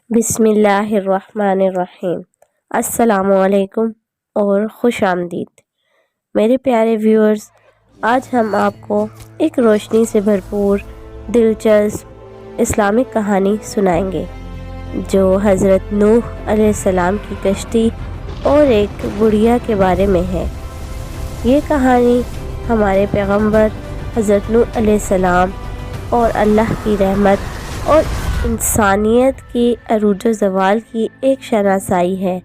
بسم اللہ الرحمن الرحیم۔ السلام علیکم اور خوش آمدید میرے پیارے ویورز۔ آج ہم آپ کو ایک روشنی سے بھرپور دلچسپ اسلامک کہانی سنائیں گے جو حضرت نوح علیہ السلام کی کشتی اور ایک بڑھیا کے بارے میں ہے۔ یہ کہانی ہمارے پیغمبر حضرت نوح علیہ السلام اور اللہ کی رحمت اور انسانیت کی عروج و زوال کی ایک شناسائی ہے۔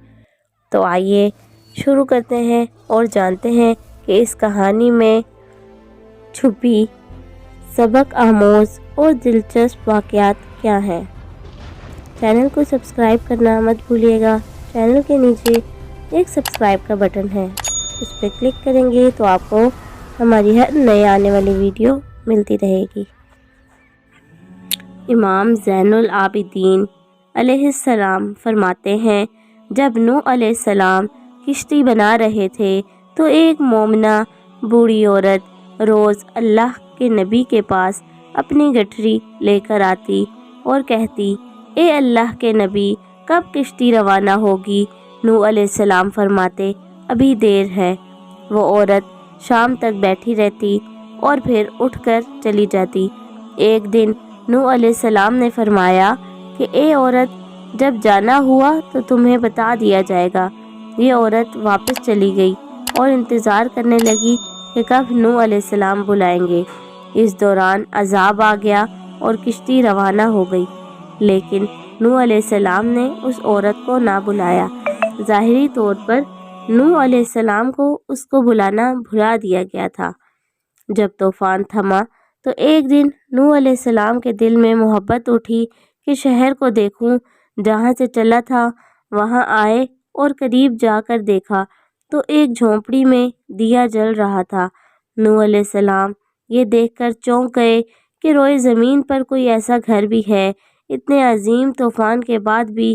تو آئیے شروع کرتے ہیں اور جانتے ہیں کہ اس کہانی میں چھپی سبق آموز اور دلچسپ واقعات کیا ہیں۔ چینل کو سبسکرائب کرنا مت بھولیے گا۔ چینل کے نیچے ایک سبسکرائب کا بٹن ہے، اس پہ کلک کریں گے تو آپ کو ہماری ہر نئے آنے والی ویڈیو ملتی رہے گی۔ امام زین العابدین علیہ السلام فرماتے ہیں، جب نوح علیہ السلام کشتی بنا رہے تھے تو ایک مومنہ بوڑھی عورت روز اللہ کے نبی کے پاس اپنی گٹھری لے کر آتی اور کہتی، اے اللہ کے نبی، کب کشتی روانہ ہوگی؟ نوح علیہ السلام فرماتے، ابھی دیر ہے۔ وہ عورت شام تک بیٹھی رہتی اور پھر اٹھ کر چلی جاتی۔ ایک دن نوح علیہ السلام نے فرمایا کہ اے عورت، جب جانا ہوا تو تمہیں بتا دیا جائے گا۔ یہ عورت واپس چلی گئی اور انتظار کرنے لگی کہ کب نوح علیہ السلام بلائیں گے۔ اس دوران عذاب آ گیا اور کشتی روانہ ہو گئی، لیکن نوح علیہ السلام نے اس عورت کو نہ بلایا۔ ظاہری طور پر نوح علیہ السلام کو اس کو بلانا بھلا دیا گیا تھا۔ جب طوفان تھما تو ایک دن نوح علیہ السلام کے دل میں محبت اٹھی کہ شہر کو دیکھوں۔ جہاں سے چلا تھا وہاں آئے اور قریب جا کر دیکھا تو ایک جھونپڑی میں دیا جل رہا تھا۔ نوح علیہ السلام یہ دیکھ کر چونک گئے کہ روئے زمین پر کوئی ایسا گھر بھی ہے، اتنے عظیم طوفان کے بعد بھی،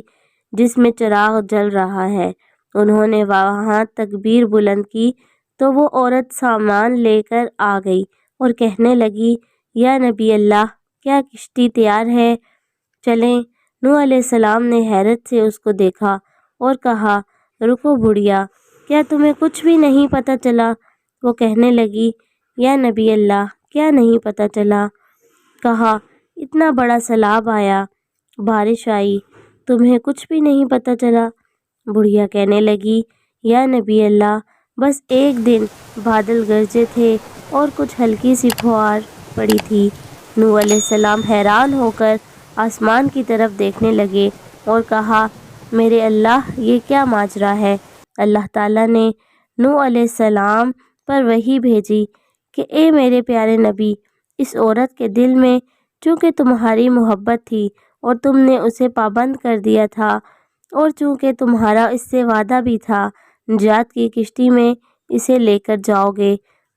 جس میں چراغ جل رہا ہے۔ انہوں نے وہاں تکبیر بلند کی تو وہ عورت سامان لے کر آ گئی اور کہنے لگی، یا نبی اللہ، کیا کشتی تیار ہے؟ چلیں۔ نوح علیہ السلام نے حیرت سے اس کو دیکھا اور کہا، رکو بڑھیا، کیا تمہیں کچھ بھی نہیں پتہ چلا؟ وہ کہنے لگی، یا نبی اللہ، کیا نہیں پتہ چلا؟ کہا، اتنا بڑا سیلاب آیا، بارش آئی، تمہیں کچھ بھی نہیں پتہ چلا؟ بڑھیا کہنے لگی، یا نبی اللہ، بس ایک دن بادل گرجے تھے اور کچھ ہلکی سی پھوار پڑی تھی۔ نوح علیہ السلام حیران ہو کر آسمان کی طرف دیکھنے لگے اور کہا، میرے اللہ، یہ کیا ماجرا ہے؟ اللہ تعالیٰ نے نوح علیہ السلام پر وحی بھیجی کہ اے میرے پیارے نبی، اس عورت کے دل میں چونکہ تمہاری محبت تھی اور تم نے اسے پابند کر دیا تھا، اور چونکہ تمہارا اس سے وعدہ بھی تھا نجات کی کشتی میں اسے لے کر جاؤ گے،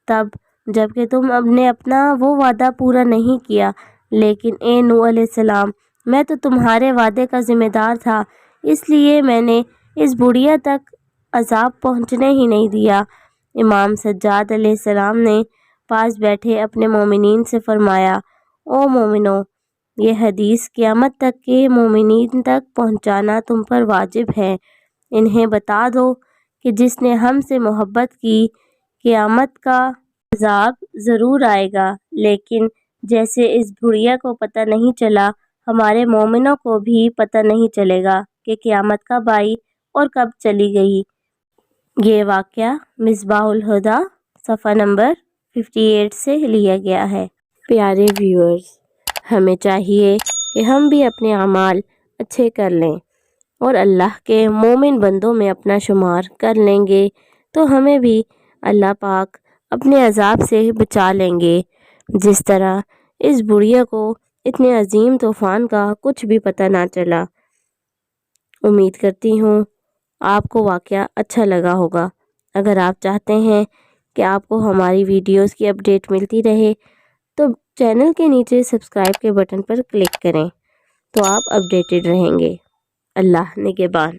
تب جبکہ تم نے اپنا وہ وعدہ پورا نہیں کیا، لیکن اے نوح علیہ السلام، میں تو تمہارے وعدے کا ذمہ دار تھا، اس لیے میں نے اس بڑھیا تک عذاب پہنچنے ہی نہیں دیا۔ امام سجاد علیہ السلام نے پاس بیٹھے اپنے مومنین سے فرمایا، او مومنو، یہ حدیث قیامت تک کے مومنین تک پہنچانا تم پر واجب ہے۔ انہیں بتا دو کہ جس نے ہم سے محبت کی، قیامت کا عذاب ضرور آئے گا، لیکن جیسے اس بڑھیا کو پتہ نہیں چلا، ہمارے مومنوں کو بھی پتہ نہیں چلے گا کہ قیامت کب آئی اور کب چلی گئی۔ یہ واقعہ مصباح الہدیٰ صفحہ نمبر 58 سے لیا گیا ہے۔ پیارے ویورز، ہمیں چاہیے کہ ہم بھی اپنے اعمال اچھے کر لیں اور اللہ کے مومن بندوں میں اپنا شمار کر لیں گے تو ہمیں بھی اللہ پاک اپنے عذاب سے بچا لیں گے، جس طرح اس بڑھیا کو اتنے عظیم طوفان کا کچھ بھی پتہ نہ چلا۔ امید کرتی ہوں آپ کو واقعہ اچھا لگا ہوگا۔ اگر آپ چاہتے ہیں کہ آپ کو ہماری ویڈیوز کی اپڈیٹ ملتی رہے تو چینل کے نیچے سبسکرائب کے بٹن پر کلک کریں تو آپ اپڈیٹڈ رہیں گے۔ اللہ نگہبان۔